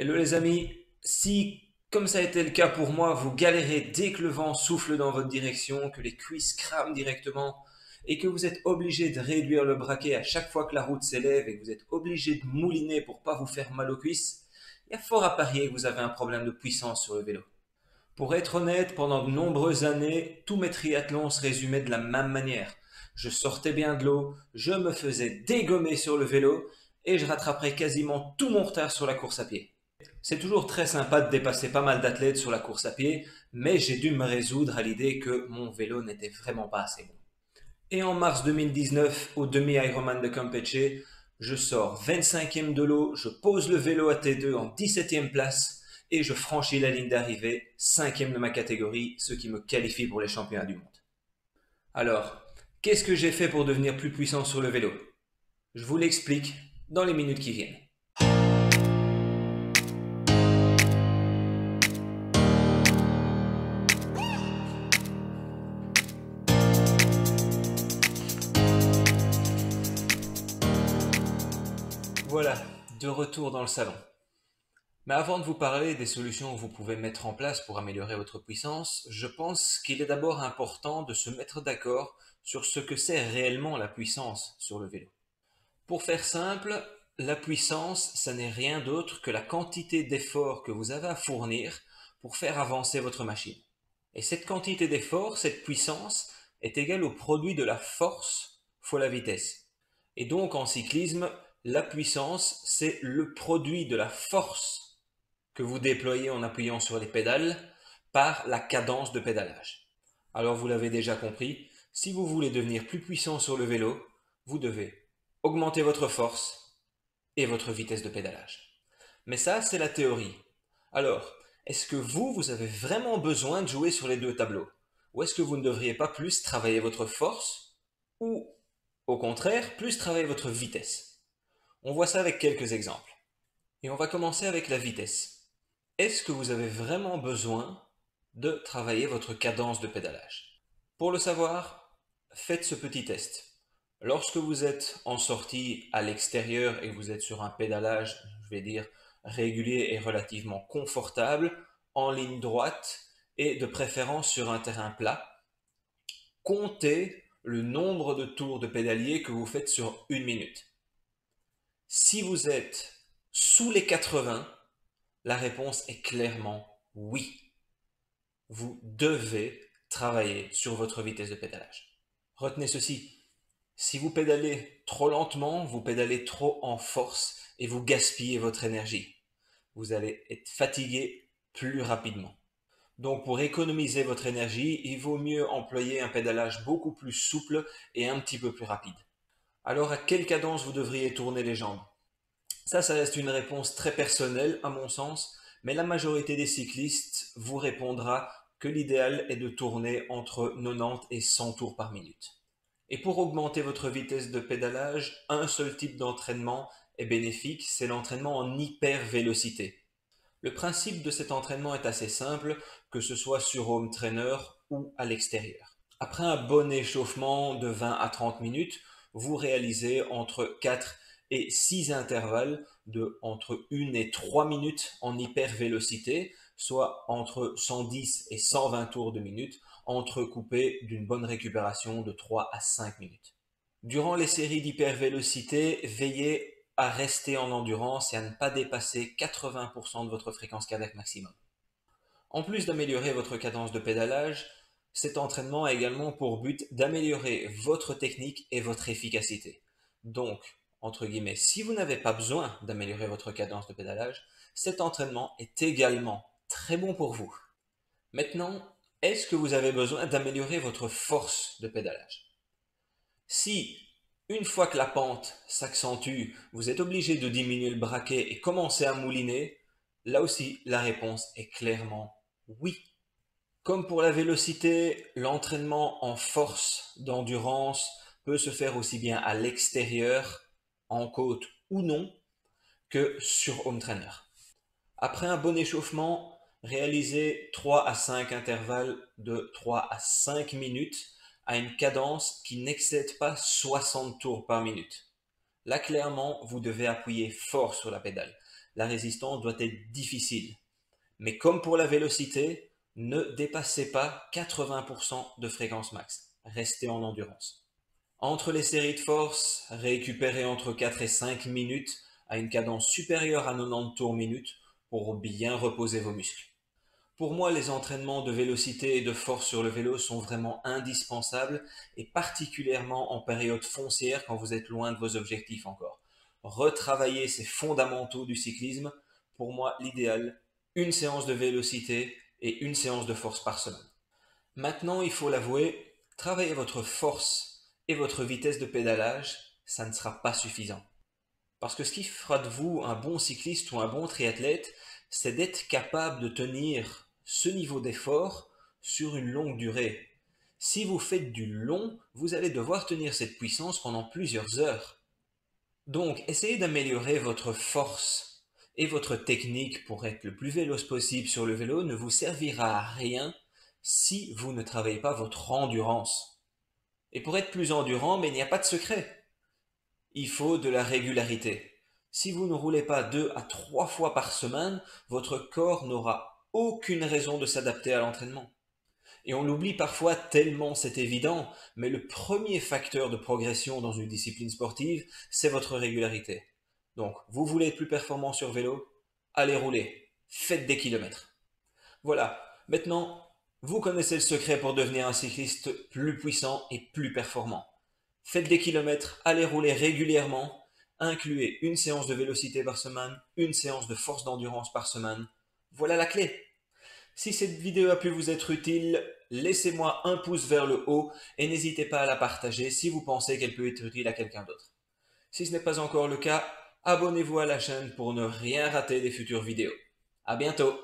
Hello les amis, si comme ça a été le cas pour moi, vous galérez dès que le vent souffle dans votre direction, que les cuisses crament directement et que vous êtes obligé de réduire le braquet à chaque fois que la route s'élève et que vous êtes obligé de mouliner pour pas vous faire mal aux cuisses, il y a fort à parier que vous avez un problème de puissance sur le vélo. Pour être honnête, pendant de nombreuses années, tous mes triathlons se résumaient de la même manière. Je sortais bien de l'eau, je me faisais dégommer sur le vélo et je rattraperais quasiment tout mon retard sur la course à pied. C'est toujours très sympa de dépasser pas mal d'athlètes sur la course à pied, mais j'ai dû me résoudre à l'idée que mon vélo n'était vraiment pas assez bon. Et en mars 2019, au demi-Ironman de Campeche, je sors 25e de l'eau, je pose le vélo à T2 en 17e place et je franchis la ligne d'arrivée, 5e de ma catégorie, ce qui me qualifie pour les championnats du monde. Alors, qu'est-ce que j'ai fait pour devenir plus puissant sur le vélo? Je vous l'explique dans les minutes qui viennent. Voilà, de retour dans le salon. Mais avant de vous parler des solutions que vous pouvez mettre en place pour améliorer votre puissance, je pense qu'il est d'abord important de se mettre d'accord sur ce que c'est réellement la puissance sur le vélo. Pour faire simple, la puissance, ça n'est rien d'autre que la quantité d'effort que vous avez à fournir pour faire avancer votre machine. Et cette quantité d'effort, cette puissance, est égale au produit de la force fois la vitesse. Et donc en cyclisme, la puissance, c'est le produit de la force que vous déployez en appuyant sur les pédales par la cadence de pédalage. Alors vous l'avez déjà compris, si vous voulez devenir plus puissant sur le vélo, vous devez augmenter votre force et votre vitesse de pédalage. Mais ça, c'est la théorie. Alors, est-ce que vous avez vraiment besoin de jouer sur les deux tableaux? Ou est-ce que vous ne devriez pas plus travailler votre force ou, au contraire, plus travailler votre vitesse? On voit ça avec quelques exemples. Et on va commencer avec la vitesse. Est-ce que vous avez vraiment besoin de travailler votre cadence de pédalage? Pour le savoir, faites ce petit test. Lorsque vous êtes en sortie à l'extérieur et que vous êtes sur un pédalage, je vais dire, régulier et relativement confortable, en ligne droite et de préférence sur un terrain plat, comptez le nombre de tours de pédalier que vous faites sur une minute. Si vous êtes sous les 80, la réponse est clairement oui. Vous devez travailler sur votre vitesse de pédalage. Retenez ceci, si vous pédalez trop lentement, vous pédalez trop en force et vous gaspillez votre énergie. Vous allez être fatigué plus rapidement. Donc pour économiser votre énergie, il vaut mieux employer un pédalage beaucoup plus souple et un petit peu plus rapide. Alors à quelle cadence vous devriez tourner les jambes? Ça reste une réponse très personnelle à mon sens, mais la majorité des cyclistes vous répondra que l'idéal est de tourner entre 90 et 100 tours par minute. Et pour augmenter votre vitesse de pédalage, un seul type d'entraînement est bénéfique, c'est l'entraînement en hypervélocité. Le principe de cet entraînement est assez simple, que ce soit sur home trainer ou à l'extérieur. Après un bon échauffement de 20 à 30 minutes, vous réalisez entre 4 et 6 intervalles de entre 1 et 3 minutes en hypervélocité, soit entre 110 et 120 tours de minute, entrecoupés d'une bonne récupération de 3 à 5 minutes. Durant les séries d'hypervélocité, veillez à rester en endurance et à ne pas dépasser 80% de votre fréquence cardiaque maximum. En plus d'améliorer votre cadence de pédalage, cet entraînement a également pour but d'améliorer votre technique et votre efficacité. Donc, entre guillemets, si vous n'avez pas besoin d'améliorer votre cadence de pédalage, cet entraînement est également très bon pour vous. Maintenant, est-ce que vous avez besoin d'améliorer votre force de pédalage? Si, une fois que la pente s'accentue, vous êtes obligé de diminuer le braquet et commencer à mouliner, là aussi, la réponse est clairement oui. Comme pour la vélocité, l'entraînement en force d'endurance peut se faire aussi bien à l'extérieur, en côte ou non, que sur home trainer. Après un bon échauffement, réalisez 3 à 5 intervalles de 3 à 5 minutes à une cadence qui n'excède pas 60 tours par minute. Là, clairement, vous devez appuyer fort sur la pédale. la résistance doit être difficile. Mais comme pour la vélocité, ne dépassez pas 80% de fréquence max. Restez en endurance. Entre les séries de force, récupérez entre 4 et 5 minutes à une cadence supérieure à 90 tours minute pour bien reposer vos muscles. Pour moi, les entraînements de vélocité et de force sur le vélo sont vraiment indispensables et particulièrement en période foncière quand vous êtes loin de vos objectifs encore. Retravailler ces fondamentaux du cyclisme, pour moi l'idéal, une séance de vélocité et une séance de force par semaine. Maintenant, il faut l'avouer, travailler votre force et votre vitesse de pédalage, ça ne sera pas suffisant. Parce que ce qui fera de vous un bon cycliste ou un bon triathlète, c'est d'être capable de tenir ce niveau d'effort sur une longue durée. Si vous faites du long, vous allez devoir tenir cette puissance pendant plusieurs heures. Donc, essayez d'améliorer votre force et votre technique pour être le plus véloce possible sur le vélo ne vous servira à rien si vous ne travaillez pas votre endurance. Et pour être plus endurant, mais il n'y a pas de secret. Il faut de la régularité. Si vous ne roulez pas 2 à 3 fois par semaine, votre corps n'aura aucune raison de s'adapter à l'entraînement. Et on l'oublie parfois tellement c'est évident, mais le premier facteur de progression dans une discipline sportive, c'est votre régularité. Donc, vous voulez être plus performant sur vélo? Allez rouler, faites des kilomètres. Voilà, maintenant, vous connaissez le secret pour devenir un cycliste plus puissant et plus performant. Faites des kilomètres, allez rouler régulièrement, incluez une séance de vélocité par semaine, une séance de force d'endurance par semaine. Voilà la clé. Si cette vidéo a pu vous être utile, laissez-moi un pouce vers le haut et n'hésitez pas à la partager si vous pensez qu'elle peut être utile à quelqu'un d'autre. Si ce n'est pas encore le cas, abonnez-vous à la chaîne pour ne rien rater des futures vidéos. À bientôt!